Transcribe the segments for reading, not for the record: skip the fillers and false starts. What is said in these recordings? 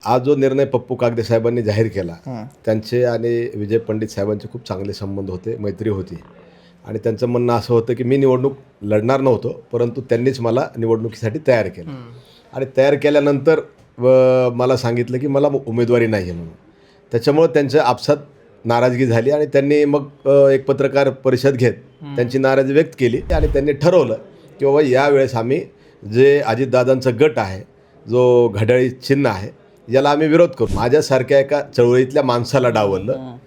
आज जो निर्णय पप्पू कागदे साहेबांनी जाहीर केला, हां. त्यांचे आणि विजय पंडित साहेबांचे खूप चांगले संबंध होते, मैत्री होती. आणि त्यांचं म्हणणं असं होतं की मी निवडणूक लढणार नव्हतो, परंतु त्यांनीच मला निवडणुकीसाठी तयार केलं. आणि तयार केल्यानंतर मला सांगितलं की मला उमेदवारी नाही आहे म्हणून. त्याच्यामुळं त्यांच्या आपसात नाराजगी झाली आणि त्यांनी मग एक पत्रकार परिषद घेत त्यांची नाराजी व्यक्त केली आणि त्यांनी ठरवलं की बाबा यावेळेस आम्ही जे अजितदादांचा गट आहे, जो घड्याळी चिन्ह आहे, याला आम्ही विरोध करू. माझ्यासारख्या एका चळवळीतल्या माणसाला डावललं.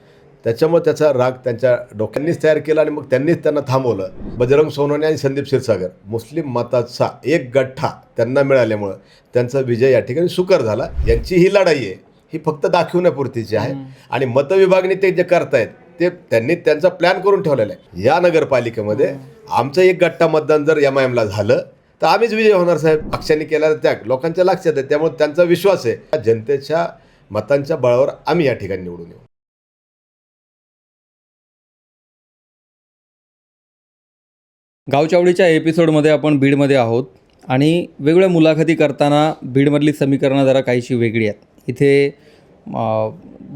त्याच्यामुळे त्याचा राग त्यांच्या डोक्यांनीच तयार केला आणि मग त्यांनीच त्यांना थांबवलं. बजरंग सोनवणे आणि संदीप क्षीरसागर मुस्लिम मताचा एक गठ्ठा त्यांना मिळाल्यामुळं त्यांचा विजय या ठिकाणी सुकर झाला. यांची ही लढाई आहे, ही फक्त दाखवण्यापुरतीची आहे. आणि मतविभागणी ते जे करतायत ते त्यांनी त्यांचा प्लॅन करून ठेवलेला आहे. या नगरपालिकेमध्ये आमचं एक गठ्ठा मतदान जर MIMला झालं तर आम्हीच विजय होणार साहेब. पक्षांनी केलेला त्याग लोकांच्या लक्षात आहे, त्यामुळे त्यांचा विश्वास आहे जनतेच्या मतांच्या बळावर आम्ही या ठिकाणी निवडून येऊ. गावचावडीच्या एपिसोडमध्ये आपण बीडमध्ये आहोत आणि वेगवेगळ्या मुलाखती करताना बीडमधली समीकरणं जरा काहीशी वेगळी आहेत. इथे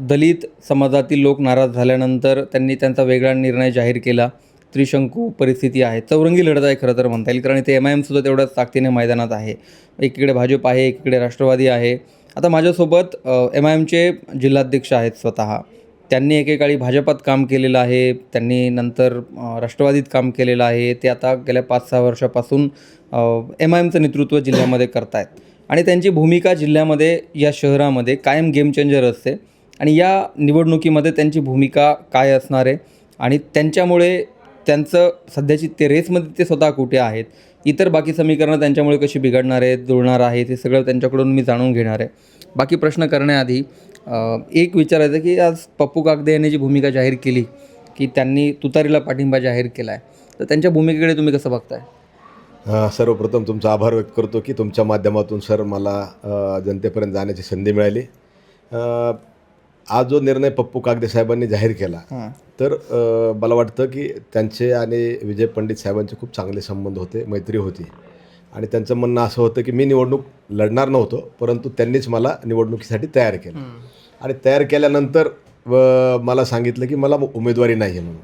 दलित समाजातील लोक नाराज झाल्यानंतर त्यांनी त्यांचा वेगळा निर्णय जाहीर केला. त्रिशंकू परिस्थिती आहे, चौरंगी लढत आहे खरं तर म्हणता येईल, कारण इथे MIMसुद्धा तेवढ्याच ताकदीने मैदानात आहे. एकीकडे भाजप आहे, एकीकडे राष्ट्रवादी आहे. आता माझ्यासोबत MIMचे जिल्हाध्यक्ष आहेत स्वतः. त्यांनी एकेकाळी भाजपात काम केलेलं आहे, त्यांनी नंतर राष्ट्रवादीत काम केलेलं आहे. ते आता गेल्या 5-6 वर्षापासून MIMचं नेतृत्व जिल्ह्यामध्ये करत आहेत आणि त्यांची भूमिका जिल्ह्यामध्ये, या शहरामध्ये कायम गेम चेंजर असते. आणि या निवडणुकीमध्ये त्यांची भूमिका काय असणार आहे आणि त्यांच्यामुळे त्यांचं सध्याची ते रेसमध्ये ते स्वतः कुठे आहेत, इतर बाकी समीकरणं त्यांच्यामुळे कशी बिघडणार आहेत, जुळणार आहेत, हे सगळं त्यांच्याकडून मी जाणून घेणार आहे. बाकी प्रश्न करण्याआधी एक विचारायचं की आज पप्पू कागदे यांनी जी भूमिका जाहीर केली की त्यांनी तुतारीला पाठिंबा जाहीर केला आहे, तर त्यांच्या भूमिकेकडे तुम्ही कसं बघताय? सर्वप्रथम तुमचा आभार व्यक्त करतो की तुमच्या माध्यमातून सर मला जनतेपर्यंत जाण्याची संधी मिळाली. आज जो निर्णय पप्पू कागदे साहेबांनी जाहीर केला, तर मला वाटतं की त्यांचे आणि विजय पंडित साहेबांचे खूप चांगले संबंध होते, मैत्री होती. आणि त्यांचं म्हणणं असं होतं की मी निवडणूक लढणार नव्हतो, परंतु त्यांनीच मला निवडणुकीसाठी तयार केलं. आणि तयार केल्यानंतर मला सांगितलं की मला उमेदवारी नाही आहे म्हणून.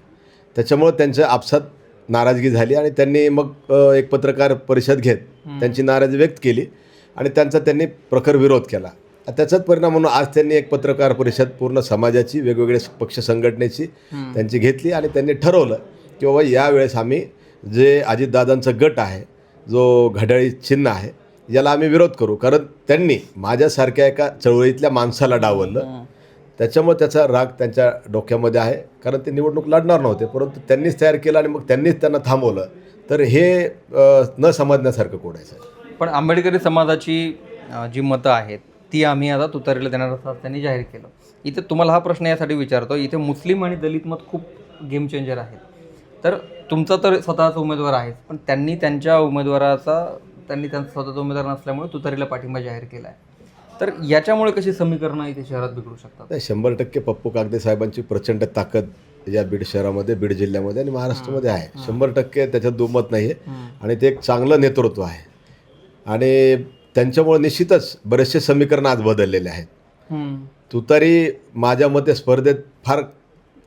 त्याच्यामुळं त्यांच्या आपसात नाराजगी झाली आणि त्यांनी मग एक पत्रकार परिषद घेत त्यांची नाराजी व्यक्त केली आणि त्यांनी प्रखर विरोध केला. त्याचाच परिणाम म्हणून आज त्यांनी एक पत्रकार परिषद पूर्ण समाजाची, वेगवेगळे पक्ष संघटनेची त्यांची घेतली आणि त्यांनी ठरवलं की बाबा यावेळेस आम्ही जे अजितदादांचा गट आहे, जो घड्याळी चिन्ह आहे, याला आम्ही विरोध करू. कारण त्यांनी माझ्यासारख्या एका चळवळीतल्या माणसाला डावललं. त्याच्यामुळे त्याचा राग त्यांच्या डोक्यामध्ये आहे, कारण ते निवडणूक लढणार नव्हते, परंतु त्यांनीच तयार केलं आणि मग त्यांनीच त्यांना थांबवलं. तर हे न समजण्यासारखं कोणाचं आहे. पण आंबेडकरी समाजाची जी मतं आहेत ती आम्ही आता तुतारीला देणार असं त्यांनी जाहीर केलं. इथे तुम्हाला हा प्रश्न यासाठी विचारतो, इथे मुस्लिम आणि दलित मत खूप गेम चेंजर आहेत. तर तुमचा तर स्वतःचा उमेदवार आहे, पण त्यांनी त्यांच्या स्वतःचा उमेदवार नसल्यामुळे तुतारीला पाठिंबा जाहीर केला आहे. तर याच्यामुळे कशी समीकरणं इथे शहरात बिघडू शकतात? 100% पप्पू कागदे साहेबांची प्रचंड ताकद या बीड शहरामध्ये, बीड जिल्ह्यामध्ये आणि महाराष्ट्रामध्ये आहे. 100% त्याच्यात दुमत नाही आहे. आणि ते एक चांगलं नेतृत्व आहे आणि त्यांच्यामुळे निश्चितच बरेचसे समीकरण आज बदललेले आहेत. तुतारी माझ्या मते स्पर्धेत फार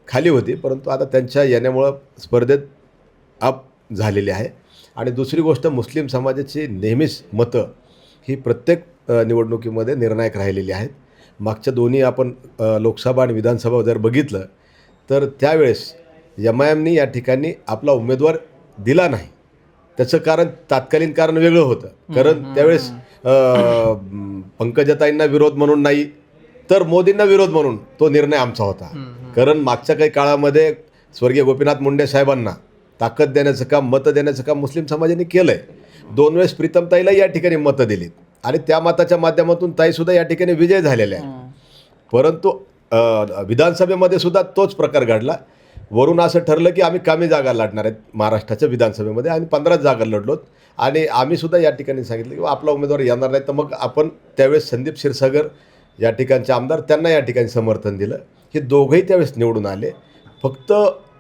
खाली होती, परंतु आता त्यांच्या येण्यामुळं स्पर्धेत अप झालेली आहे. आणि दुसरी गोष्ट, मुस्लिम समाजाची नेहमीच मतं ही प्रत्येक निवडणुकीमध्ये निर्णायक राहिलेली आहेत. मागच्या दोन्ही आपण लोकसभा आणि विधानसभा जर बघितलं तर त्यावेळेस MIMनी या ठिकाणी आपला उमेदवार दिला नाही. त्याचं कारण, तात्कालीन कारण वेगळं होतं. कारण त्यावेळेस पंकजाताईंना विरोध म्हणून नाही, तर मोदींना विरोध म्हणून तो निर्णय आमचा होता. कारण मागच्या काही काळामध्ये स्वर्गीय गोपीनाथ मुंडे साहेबांना ताकद देण्याचं काम, मतं देण्याचं काम मुस्लिम समाजाने केलं आहे. 2 वेळेस प्रीतमताईला या ठिकाणी मतं दिलीत आणि त्या मताच्या माध्यमातून ताईसुद्धा या ठिकाणी विजय झालेले आहे. परंतु विधानसभेमध्ये सुद्धा तोच प्रकार घडला. वरून असं ठरलं की आम्ही कमी जागा लढणार आहेत महाराष्ट्राच्या विधानसभेमध्ये, आणि 15 जागा लढलोत. आणि आम्हीसुद्धा या ठिकाणी सांगितलं की आपला उमेदवार येणार नाही, तर मग आपण त्यावेळेस संदीप क्षीरसागर या ठिकाणचे आमदार, त्यांना या ठिकाणी समर्थन दिलं. हे दोघंही त्यावेळेस निवडून आले. फक्त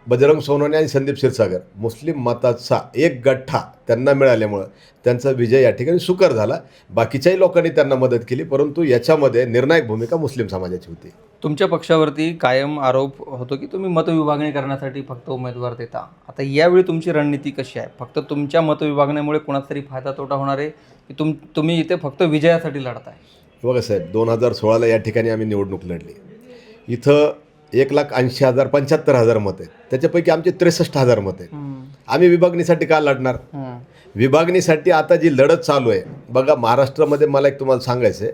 बजरंग सोनवणे आणि संदीप क्षीरसागर मुस्लिम मताचा एक गठ्ठा त्यांना मिळाल्यामुळं त्यांचा विजय या ठिकाणी सुकर झाला. बाकीच्याही लोकांनी त्यांना मदत केली, परंतु याच्यामध्ये निर्णायक भूमिका मुस्लिम समाजाची होती. तुमच्या पक्षावरती कायम आरोप होतो की तुम्ही मतविभागणी करण्यासाठी फक्त उमेदवार देता. आता यावेळी तुमची रणनीती कशी आहे? फक्त तुमच्या मतविभागण्यामुळे कोणाचा तरी फायदा तोटा होणार आहे की तुम्ही इथे फक्त विजयासाठी लढताय? बघा साहेब, 2016ला या ठिकाणी आम्ही निवडणूक लढली. इथं 1,80,000 75,000 मतं आहेत. त्याच्यापैकी आमचे 63,000 मतं आहेत. आम्ही विभागणीसाठी का लढणार? विभागणीसाठी आता जी लढत चालू आहे, बघा महाराष्ट्रामध्ये मला एक तुम्हाला सांगायचं आहे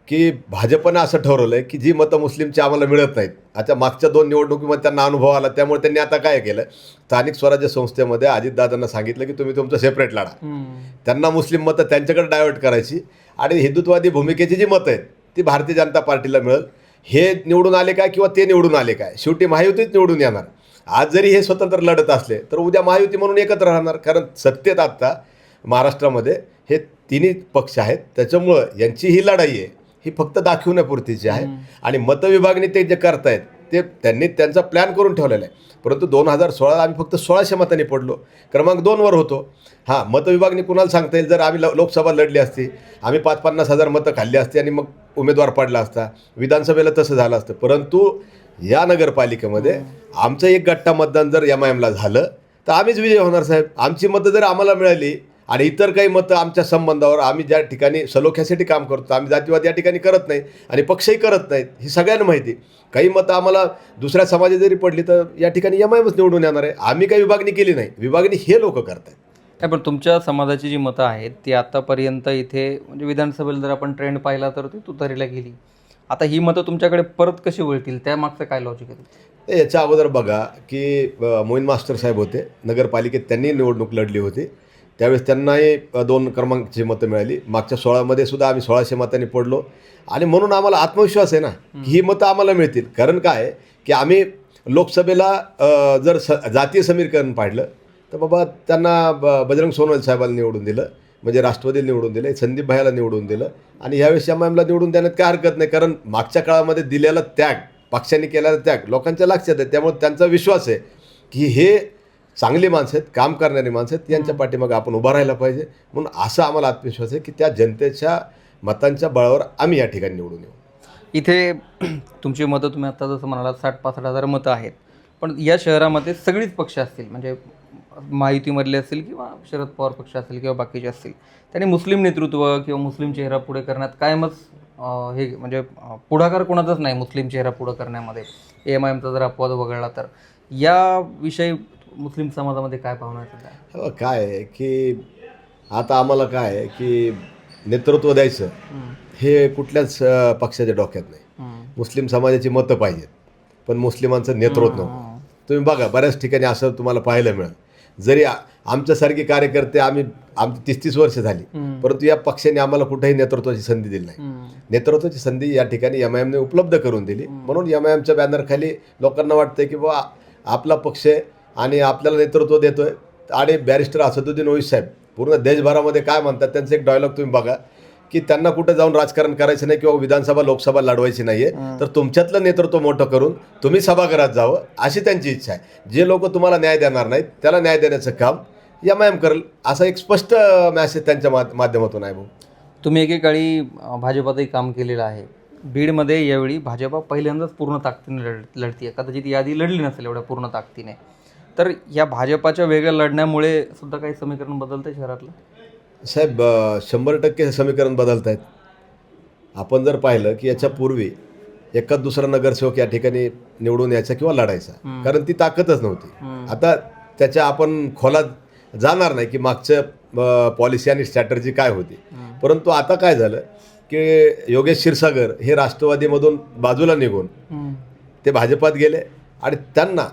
की भाजपनं असं ठरवलं आहे की जी मतं मुस्लिमची आम्हाला मिळत नाहीत. आता मागच्या 2 निवडणुकीमध्ये त्यांना अनुभव आला, त्यामुळे त्यांनी आता काय केलं, स्थानिक स्वराज्य संस्थेमध्ये अजितदादांना सांगितलं की तुम्ही तुमचं सेपरेट लढा. त्यांना मुस्लिम मतं त्यांच्याकडे डायव्हर्ट करायची आणि हिंदुत्ववादी भूमिकेची जी मतं आहेत ती भारतीय जनता पार्टीला मिळेल. हे निवडून आले काय किंवा ते निवडून आले काय, शेवटी महायुतीच निवडून येणार. आज जरी हे स्वतंत्र लढत असले तर उद्या महायुती म्हणून एकत्र राहणार, कारण सत्तेत आत्ता महाराष्ट्रामध्ये हे तिन्ही पक्ष आहेत. त्याच्यामुळं यांची ही लढाई आहे ही फक्त दाखवण्यापुरतीची आहे. आणि मतविभागणी ते जे करतायत ते त्यांनी त्यांचा प्लॅन करून ठेवलेला आहे. परंतु 2016ला आम्ही फक्त 1600 मतांनी पडलो, क्रमांक 2वर होतो. हां, मतविभागणी कुणाला सांगता येईल, जर आम्ही लोकसभा लढली असती, आम्ही 50,000 मतं खाल्ली असती आणि मग उमेदवार पडला असता. विधानसभेला तसं झालं असतं. परंतु या नगरपालिकेमध्ये आमचं एक गट्टा मतदान जर MIMला झालं तर आम्हीच विजय होणार साहेब. आमची मतं जर आम्हाला मिळाली आणि इतर काही मतं आमच्या संबंधावर, आम्ही ज्या ठिकाणी सलोख्यासाठी काम करतो, आम्ही जातीवाद या ठिकाणी करत नाही आणि पक्षही करत नाहीत, ही सगळ्यांना माहिती. काही मतं आम्हाला दुसऱ्या समाजात जरी पडली तर या ठिकाणी MIMच निवडून येणार आहे. आम्ही काही विभागणी केली नाही, विभागणी हे लोक करतात. नाही, पण तुमच्या समाजाची जी मतं आहेत ती आतापर्यंत इथे म्हणजे विधानसभेला जर आपण ट्रेंड पाहिला तर ती तुतारीला गेली. आता ही मतं तुमच्याकडे परत कशी वळतील, त्यामागचं काय लॉजिक आहे? याच्या अगोदर बघा की मोईन मास्टर साहेब होते नगरपालिकेत, त्यांनी निवडणूक लढली होती. त्यावेळेस त्यांनाही 2 क्रमांकची मतं मिळाली. मागच्या 16मध्ये सुद्धा आम्ही 1600 मतांनी पडलो आणि म्हणून आम्हाला आत्मविश्वास आहे ना की ही मतं आम्हाला मिळतील. कारण काय आहे की आम्ही लोकसभेला जर जातीय समीकरण पाडलं तर बाबा त्यांना बजरंग सोनवणे साहेबांना निवडून दिलं, म्हणजे राष्ट्रवादीला निवडून दिलं, संदीप भाईला निवडून दिलं आणि यावेळेस MIMला निवडून देण्यात काय हरकत नाही. कारण मागच्या काळामध्ये दिलेला त्याग, पक्षांनी केलेला त्याग लोकांच्या लक्षात आहे. त्यामुळे त्यांचा विश्वास आहे की हे चांगली माणसं आहेत, काम करणारी माणसं आहेत, यांच्या पाठीमागे आपण उभा राहायला पाहिजे. म्हणून असा आम्हाला आत्मविश्वास आहे की त्या जनतेच्या मतांच्या बळावर आम्ही या ठिकाणी निवडून येऊ. इथे तुमची मतं तुम्ही आत्ता जसं म्हणाला 60-65,000 मतं आहेत, पण या शहरामध्ये सगळीच पक्ष असतील, म्हणजे महायुतीमधले असतील किंवा शरद पवार पक्ष असेल किंवा बाकीचे असतील, त्यांनी मुस्लिम नेतृत्व किंवा मुस्लिम चेहरा पुढे करण्यात कायमच हे म्हणजे पुढाकार कोणाचाच नाही मुस्लिम चेहरा पुढं करण्यामध्ये. MIMचा जर अपवाद वगळला तर याविषयी मुस्लिम समाजामध्ये काय भावना आहे? काय आहे की आता आम्हाला काय आहे की नेतृत्व द्यायचं हे कुठल्याच पक्षाच्या डोक्यात नाही. मुस्लिम समाजाची मतं पाहिजेत, पण मुस्लिमांचं नेतृत्व नको. तुम्ही बघा बऱ्याच ठिकाणी असं तुम्हाला पाहायला मिळेल. जरी आमच्यासारखे कार्यकर्ते आमची 30-30 वर्ष झाली, परंतु या पक्षाने आम्हाला कुठेही नेतृत्वाची संधी दिली नाही. नेतृत्वाची संधी या ठिकाणी MIMने उपलब्ध करून दिली. म्हणून MIMच्या बॅनरखाली लोकांना वाटतं की बाबा आपला पक्ष आहे आणि आपल्याला नेतृत्व देतोय. आणि बॅरिस्टर असदुद्दीन ओवैसी साहेब पूर्ण देशभरामध्ये काय म्हणतात, त्यांचं एक डायलॉग तुम्ही बघा की त्यांना कुठं जाऊन राजकारण करायचं नाही किंवा विधानसभा लोकसभा लढवायची नाही आहे, तर तुमच्यातलं नेतृत्व मोठं करून तुम्ही सभागृहात जावं अशी त्यांची इच्छा आहे. जे लोक तुम्हाला न्याय देणार नाहीत त्याला न्याय देण्याचं काम MIM करेल, असा एक स्पष्ट मॅसेज त्यांच्या माध्यमातून आहे. भाऊ, तुम्ही एकेकाळी भाजपातही काम केलेलं आहे. बीडमध्ये यावेळी भाजपा पहिल्यांदाच पूर्ण ताकदीने लढती आहे. कदाचित याआधी लढली नसेल एवढ्या पूर्ण ताकदीने. तर या भाजपाच्या वेगळ्या लढण्यामुळे सुद्धा काही समीकरण बदलतं आहे शहरातलं? साहेब 100% हे समीकरण बदलत आहेत. आपण जर पाहिलं की याच्यापूर्वी एखाद दुसरा नगरसेवक या ठिकाणी निवडून यायचा किंवा लढायचा, कारण ती ताकदच नव्हती. आता त्याच्या आपण खोलात जाणार नाही की मागचं पॉलिसी आणि स्ट्रॅटर्जी काय होती. परंतु आता काय झालं की योगेश क्षीरसागर हे राष्ट्रवादीमधून बाजूला निघून ते भाजपात गेले आणि त्यांना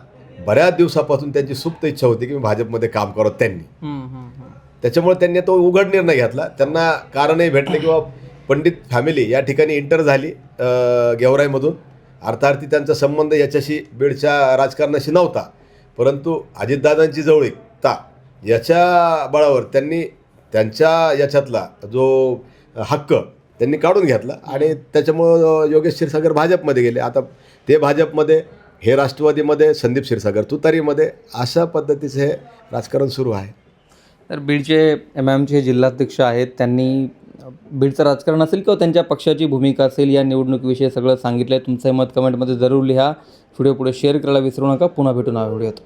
बऱ्याच दिवसापासून त्यांची सुप्त इच्छा होती की मी भाजपमध्ये काम करत त्यांनी. त्याच्यामुळे त्यांनी तो उघड निर्णय घेतला. त्यांना कारणही भेटले किंवा पंडित फॅमिली या ठिकाणी इंटर झाली गेवराईमधून. अर्थार्थी त्यांचा संबंध याच्याशी बीडच्या राजकारणाशी नव्हता, परंतु अजितदादांची जवळीकता याच्या बळावर त्यांनी त्यांच्या याच्यातला जो हक्क त्यांनी काढून घेतला आणि त्याच्यामुळं योगेश क्षीरसागर भाजपमध्ये गेले. आता ते भाजपमध्ये हे राष्ट्रवादीमध्ये, संदीप क्षीरसागर तुतारीमध्ये, अशा पद्धतीचं हे राजकारण सुरू आहे. तर बीडचे MIMचे जिल्हाध्यक्ष आहेत, त्यांनी बीडचं राजकारण असेल किंवा त्यांच्या पक्षाची भूमिका असेल या निवडणुकीविषयी सगळं सांगितलं आहे. तुमचं मत कमेंटमध्ये जरूर लिहा. व्हिडिओ पुढे शेअर करायला विसरू नका. पुन्हा भेटू नव्या व्हिडिओत.